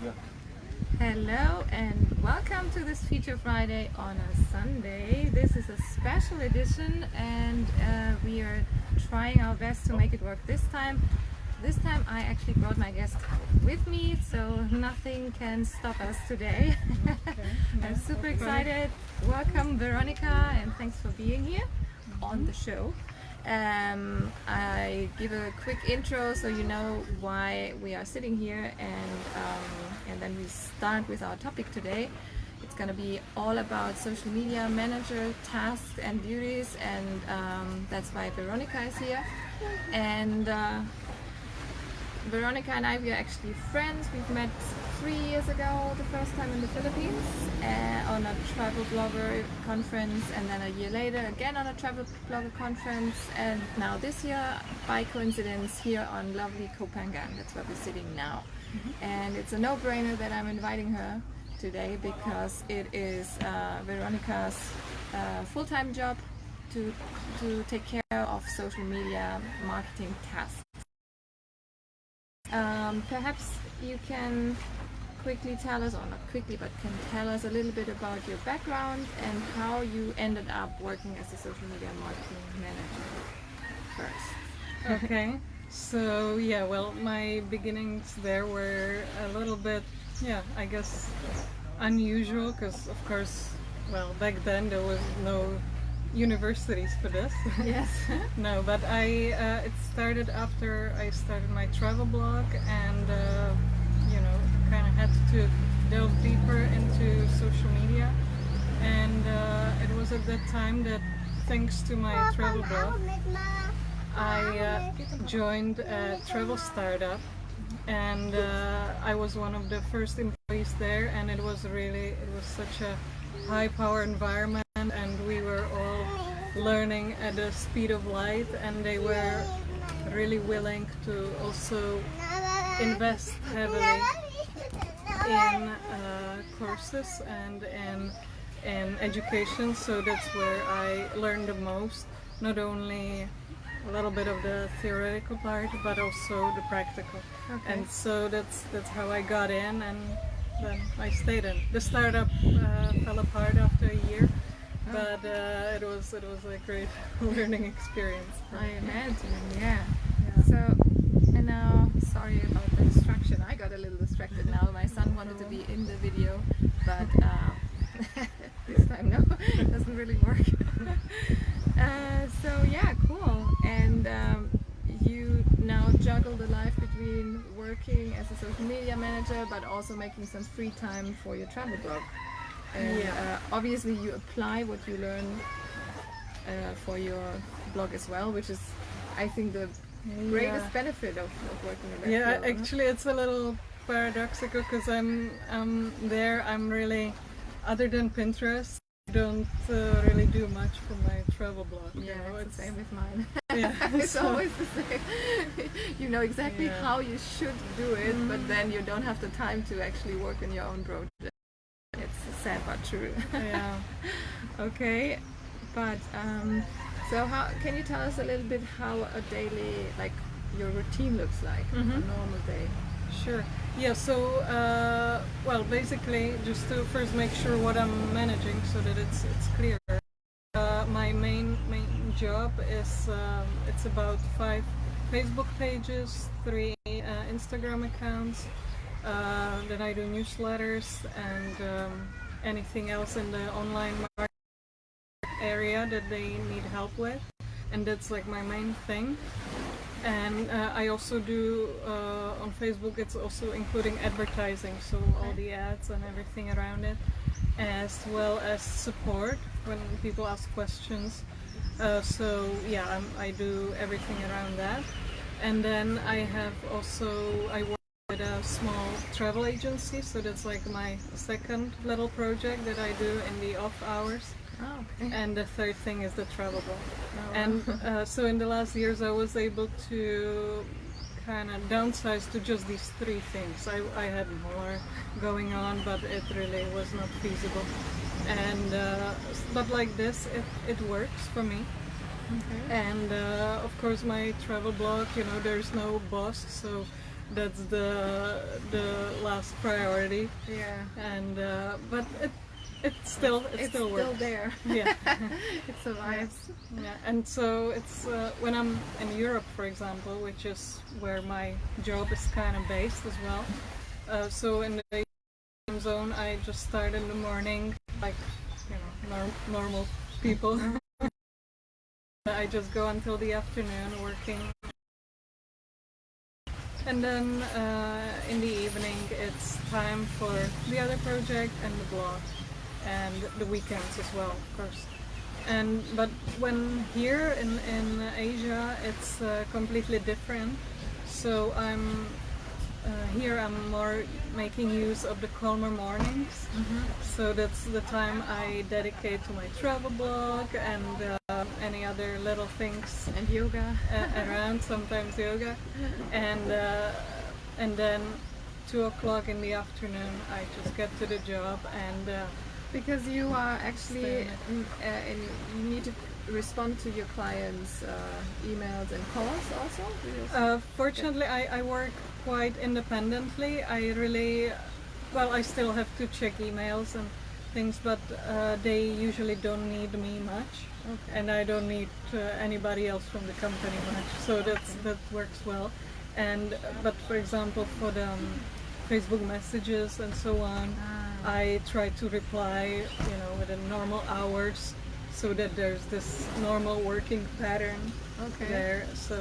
Yeah. Hello and welcome to this Feature Friday on a Sunday. This is a special edition and we are trying our best to make it work this time. This time I actually brought my guest with me, so nothing can stop us today. I'm super excited. Welcome Veronica and thanks for being here on the show. I give a quick intro so you know why we are sitting here, and then we start with our topic today. It's going to be all about social media manager tasks and duties, and that's why Veronica is here. And Veronica and I, we are actually friends. We've met 3 years ago, the first time in the Philippines, on a travel blogger conference, and then a year later again on a travel blogger conference, and now this year, by coincidence, here on lovely Kopangan. That's where we're sitting now. And it's a no-brainer that I'm inviting her today because it is Veronica's full-time job to take care of social media marketing tasks. Perhaps you can quickly tell us, or not quickly, but can tell us a little bit about your background and how you ended up working as a social media marketing manager first. Okay, so yeah, well, my beginnings there were a little bit, I guess unusual because, of course, well, back then there was no universities for this. Yes. No, but it started after I started my travel blog, and kind of had to delve deeper into social media, and it was at that time that, thanks to my travel blog, I joined a travel startup, and I was one of the first employees there, and it was such a high power environment, and we were all learning at the speed of light, and they were really willing to also invest heavily in courses and in education. So that's where I learned the most, not only a little bit of the theoretical part, but also the practical. Okay. And so that's how I got in, and then I stayed in. The startup fell apart after a year, but it was a great learning experience. I imagine, yeah. So, and now, sorry about the distraction. I got a little distracted now. My son wanted to be in the video, but this time no, it doesn't really work. So yeah, cool. And you now juggle the life between working as a social media manager, but also making some free time for your travel blog. And obviously you apply what you learn for your blog as well, which is, I think, the greatest benefit of working in that field. Yeah, actually it's a little paradoxical because I'm really, other than Pinterest, I don't really do much for my travel blog. Yeah, it's the same with mine. Yeah, It's always the same. You know exactly how you should do it, but then you don't have the time to actually work on your own project. It's sad but true. Yeah. Okay, but so how can you tell us a little bit how a daily, like your routine looks like, a normal day? Sure. Yeah, so, well, basically, just to first make sure what I'm managing so that it's clear. My main job is, it's about 5 Facebook pages, 3 Instagram accounts, then I do newsletters and anything else in the online market area that they need help with, and that's like my main thing. And I also do on Facebook, it's also including advertising, so all the ads and everything around it, as well as support when people ask questions. So yeah, I do everything around that. And then I work with a small travel agency, so that's like my second little project that I do in the off hours. Oh, okay. And the third thing is the travel blog. Oh, And so in the last years I was able to kind of downsize to just these 3 things. I had more going on, but it really was not feasible. And but like this, it works for me. Okay. And of course my travel blog, there's no boss, so that's the last priority. Yeah. And but it still works. Still there. Yeah. It survives. Yeah, and so it's when I'm in Europe, for example, which is where my job is kind of based as well. So in the time zone, I just start in the morning, like normal people. I just go until the afternoon working, and then in the evening it's time for the other project and the blog, and the weekends as well, of course. But when here in Asia, it's completely different. So here I'm more making use of the calmer mornings. So that's the time I dedicate to my travel blog and any other little things And yoga. around. Sometimes yoga, and then 2 o'clock in the afternoon I just get to the job and. Because you are actually, you need to respond to your clients' emails and calls also? Fortunately, I work quite independently. I still have to check emails and things, but they usually don't need me much. Okay. And I don't need anybody else from the company much, so that works well. But for example, for the Facebook messages and so on, I try to reply, within normal hours, so that there's this normal working pattern there. So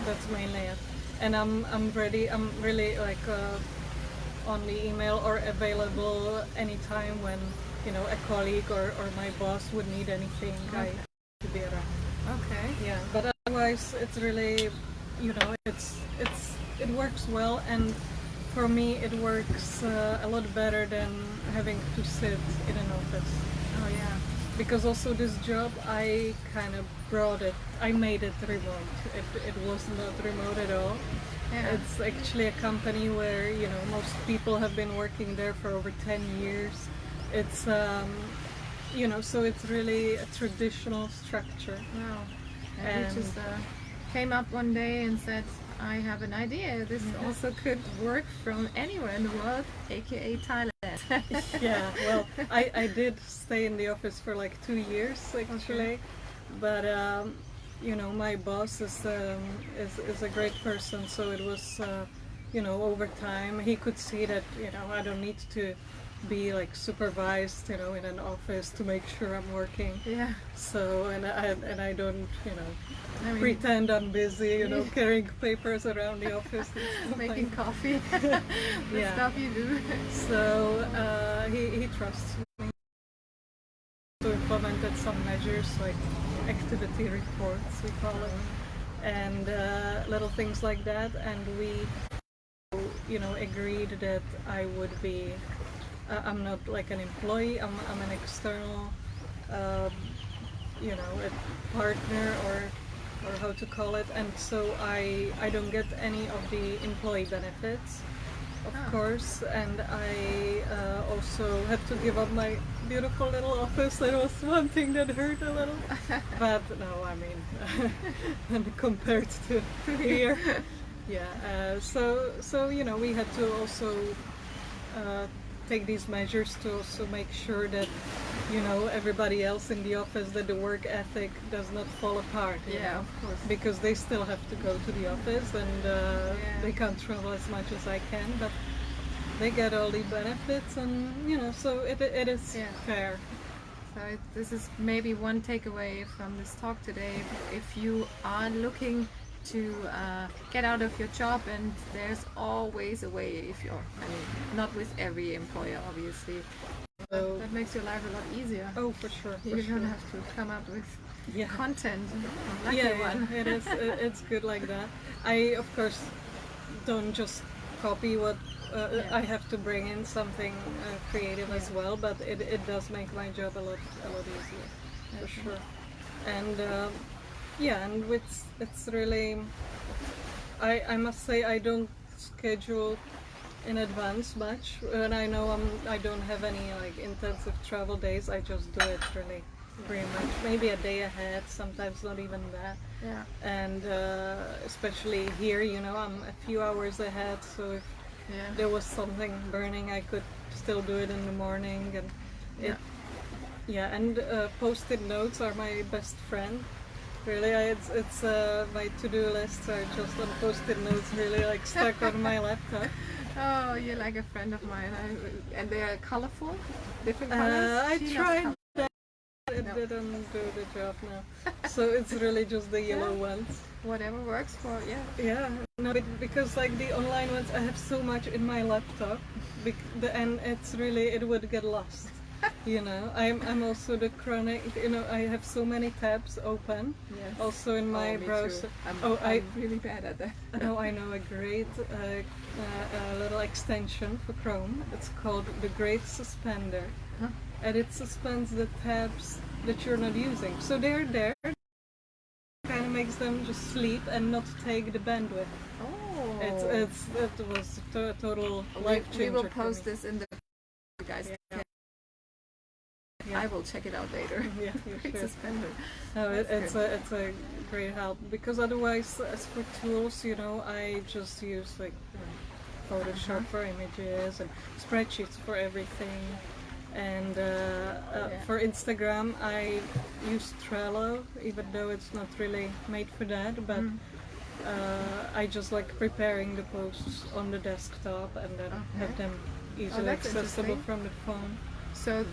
that's mainly it. And I'm really like on the email or available anytime when a colleague or my boss would need anything. I to be around. Okay. Yeah, but otherwise it's really, it works well, and for me it works a lot better than having to sit in an office. Oh yeah. Because also this job, I kind of I made it remote. It was not remote at all. Yeah. It's actually a company where, most people have been working there for over 10 years. It's, so it's really a traditional structure. Wow. And you just came up one day and said, I have an idea. This also could work from anywhere in the world, aka Thailand. Yeah, well, I did stay in the office for like 2 years actually, but my boss is a great person, so it was over time he could see that I don't need to be like supervised in an office to make sure I'm working. Yeah. So and I don't pretend I'm busy, carrying papers around the office, and making coffee. The stuff you do. So he trusts me. So implemented some measures like activity reports, we call it, and little things like that. And we, agreed that I would be. I'm not like an employee. I'm an external, a partner or how to call it, and so I don't get any of the employee benefits, of course, and I also had to give up my beautiful little office. That was one thing that hurt a little, but no, I mean, compared to here, yeah. So we had to also take these measures to also make sure that everybody else in the office, that the work ethic does not fall apart. Of course. Because they still have to go to the office, and they can't travel as much as I can, but they get all the benefits, and so it is fair. So this is maybe one takeaway from this talk today. If you are looking to get out of your job, and there's always a way, not with every employer obviously, so that makes your life a lot easier. Oh, for sure. You don't have to come up with content. Lucky one. It is. It's good like that. I of course don't just copy what I have to bring in something creative as well, but it does make my job a lot easier, for sure. And and it's really, I must say, I don't schedule in advance much. When I know I don't have any like intensive travel days, I just do it really pretty much. Maybe a day ahead, sometimes not even that. Yeah. And especially here, I'm a few hours ahead, so if there was something burning, I could still do it in the morning. And post-it notes are my best friend. Really, it's my to-do lists are just on post-it notes, really like stuck on my laptop. Oh, you're like a friend of mine. And they are colorful, different colors. I tried that. It didn't do the job now. So it's really just the yellow ones. Whatever works for Yeah, no, because like the online ones, I have so much in my laptop, and it's really, it would get lost. I'm also the chronic. I have so many tabs open. Yes. Also in my browser. I'm really bad at that. I know a great little extension for Chrome. It's called the Great Suspender, and it suspends the tabs that you're not using. So they're there. Kind of makes them just sleep and not take the bandwidth. Oh. It was a total life changer. We will post this in the guys. I will check it out later. Yeah, Great sure. Suspender. No, it's a great help, because otherwise, as for tools, I just use like Photoshop for images and spreadsheets for everything. And for Instagram, I use Trello, even though it's not really made for that. But I just like preparing the posts on the desktop and then have them easily accessible from the phone. So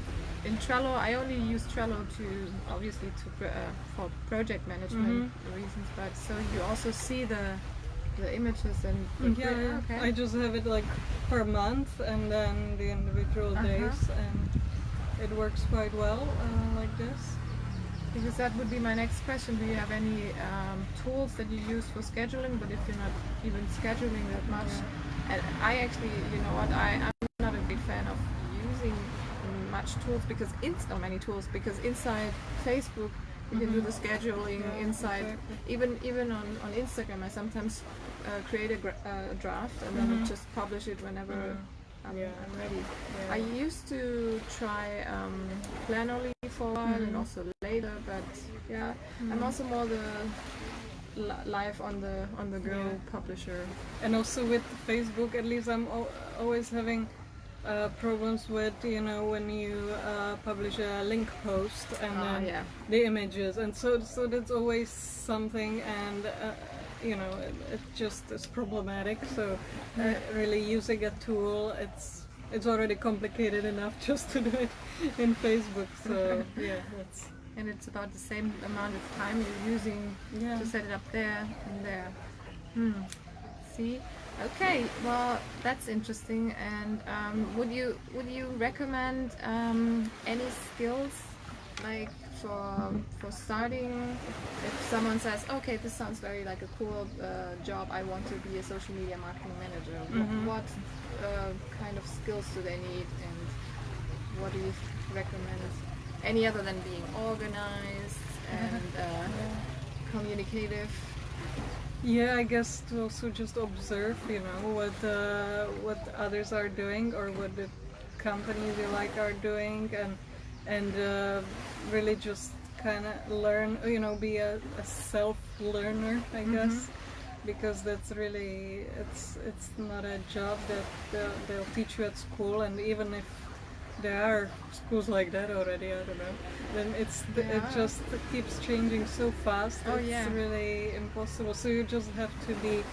in Trello, I only use Trello for project management reasons. But so you also see the images and okay. I just have it like per month and then the individual days, and it works quite well like this. Because that would be my next question. Do you have any tools that you use for scheduling? But if you're not even scheduling that much, and I actually, I'm not a big fan of using much tools because many tools because inside Facebook you can do the scheduling inside. Even on Instagram, I sometimes create a draft and then just publish it whenever I'm ready. I used to try Planoly for a while and also later, but I'm also more the live on the go publisher. And also with Facebook, at least I'm always having problems with when you publish a link post and then the images, and so that's always something, and it just is problematic. So really using a tool, it's already complicated enough just to do it in Facebook. So that's. And it's about the same amount of time you're using to set it up there and there. See? Okay, well that's interesting. And would you recommend any skills like for starting? If someone says, okay, this sounds very like a cool job, I want to be a social media marketing manager. What kind of skills do they need, and what do you recommend? Any other than being organized and communicative? Yeah, I guess to also just observe, what others are doing or what the companies you like are doing, and really just kind of learn, be a self-learner, I guess, because that's really, it's not a job that they'll teach you at school, and even if there are schools like that already, I don't know, then it just keeps changing so fast. It's really impossible. So you just have to be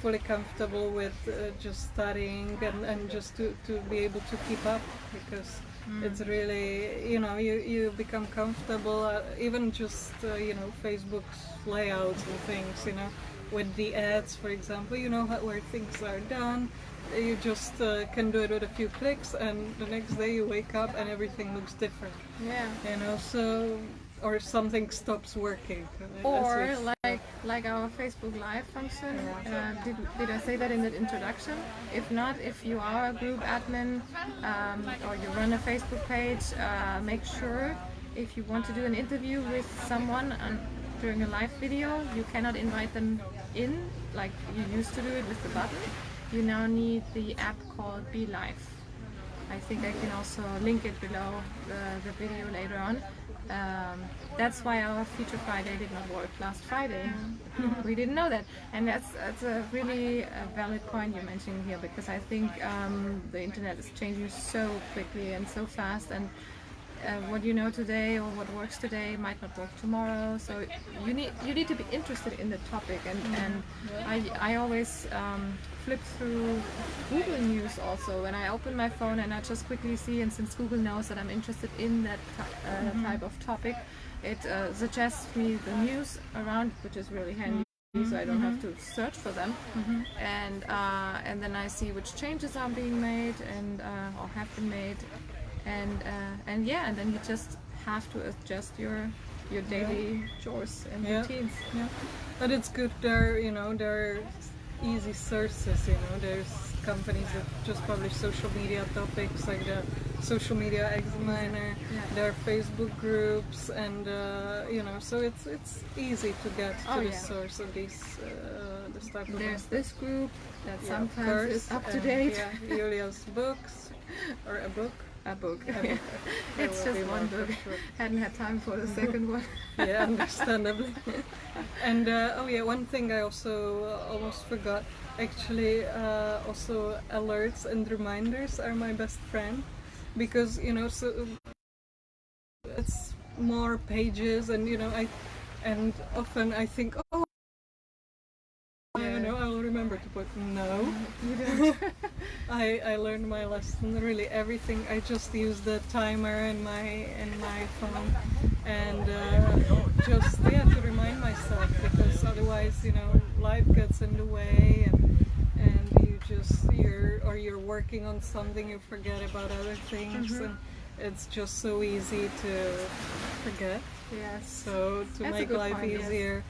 fully comfortable with just studying and just to be able to keep up, because it's really, you become comfortable, even just, Facebook's layouts and things, with the ads, for example, where things are done. You just can do it with a few clicks, and the next day you wake up and everything looks different. Or something stops working. Or like our Facebook Live function. Did I say that in the introduction? If not, if you are a group admin or you run a Facebook page, make sure if you want to do an interview with someone during a live video, you cannot invite them in like you used to do it with the button. You now need the app called Be Live. I think I can also link it below the video later on. That's why our Feature Friday did not work last Friday. We didn't know that, and that's a really valid point you're mentioning here, because I think the internet is changing so quickly and so fast, and what you know today or what works today might not work tomorrow. So you need to be interested in the topic, and I always flip through Google News also when I open my phone, and I just quickly see, and since Google knows that I'm interested in that type of topic, it suggests me the news around, which is really handy. So I don't have to search for them, and then I see which changes are being made and or have been made, and then you just have to adjust your daily chores and routines. Yeah, but it's good. There are easy sources. There's companies that just publish social media topics, like the Social Media Examiner. There are Facebook groups, and so it's easy to get to the source of this type of. There's this group that sometimes is up to date. Julia's books, or a book. A book. It's just one book. Hadn't had time for the second one. Yeah, understandably. And one thing I also almost forgot. Actually, also alerts and reminders are my best friend, because so it's more pages, and often I think, oh, I will remember to put. No, you don't. I learned my lesson. Really, everything. I just use the timer in my phone, and just to remind myself, because otherwise, life gets in the way, and you're working on something, you forget about other things, and it's just so easy to forget. Yes. So to make life easier.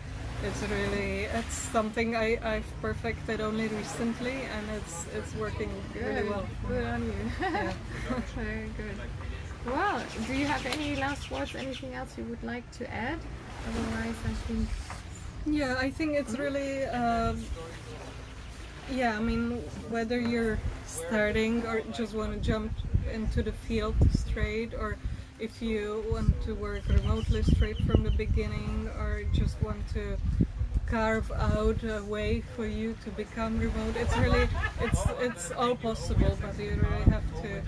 It's something I've perfected only recently, and it's working really well. Good on you. Yeah. Very good. Well, do you have any last words? Anything else you would like to add? Otherwise, I think. Yeah, I think it's really. I mean, whether you're starting or just want to jump into the field straight, or if you want to work remotely straight from the beginning, or just want to carve out a way for you to become remote, it's all possible, but you really have to,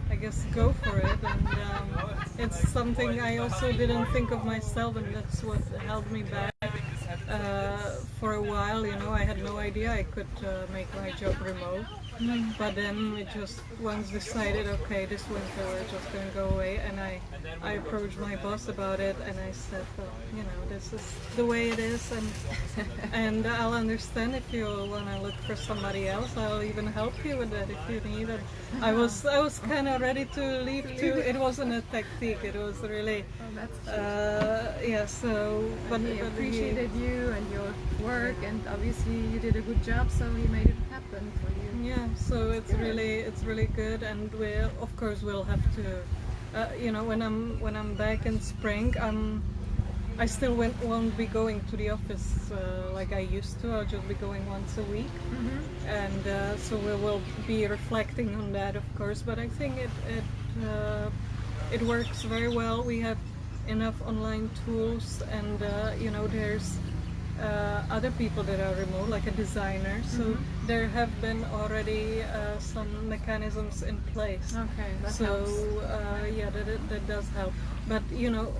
I guess, go for it. And it's something I also didn't think of myself, and that's what held me back for a while. I had no idea I could make my job remote. But then we just once decided, okay, this winter we're just going to go away, and I approached my boss about it, and I said, well, this is the way it is, and I'll understand if you want to look for somebody else. I'll even help you with that if you need it. I was kind of ready to leave too. It wasn't a tactic. It was really But he appreciated you and your work, and obviously you did a good job, so he made it happen for you. Yeah, so it's really good, and we of course will have to, when I'm back in spring, I still won't be going to the office like I used to. I'll just be going once a week, and so we will be reflecting on that, of course. But I think it works very well. We have enough online tools, and there's other people that are remote, like a designer. So there have been already some mechanisms in place. Okay, that so helps. that does help. But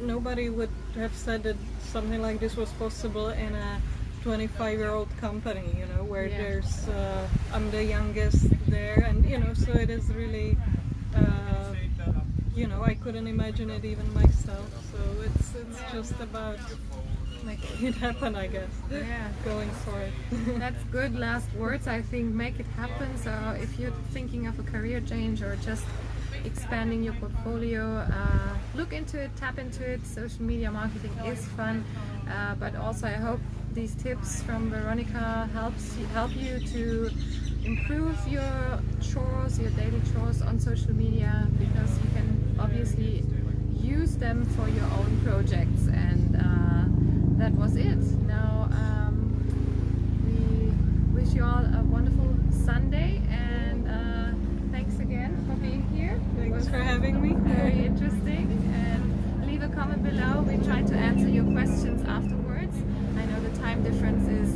nobody would have said that something like this was possible in a 25-year-old company. Where there's I'm the youngest there, and so it is really. I couldn't imagine it even myself. So it's just about making it happen, I guess. Yeah, going for it. That's good last words. I think make it happen. So if you're thinking of a career change or just expanding your portfolio, look into it, tap into it. Social media marketing is fun, but also I hope these tips from Veronica help you to improve your chores, your daily chores on social media, because you can obviously use them for your own projects. And that was it. Now we wish you all a wonderful Sunday, and thanks again for being here. for having me. Very interesting. And leave a comment below. We try to answer your questions afterwards. I know the time difference is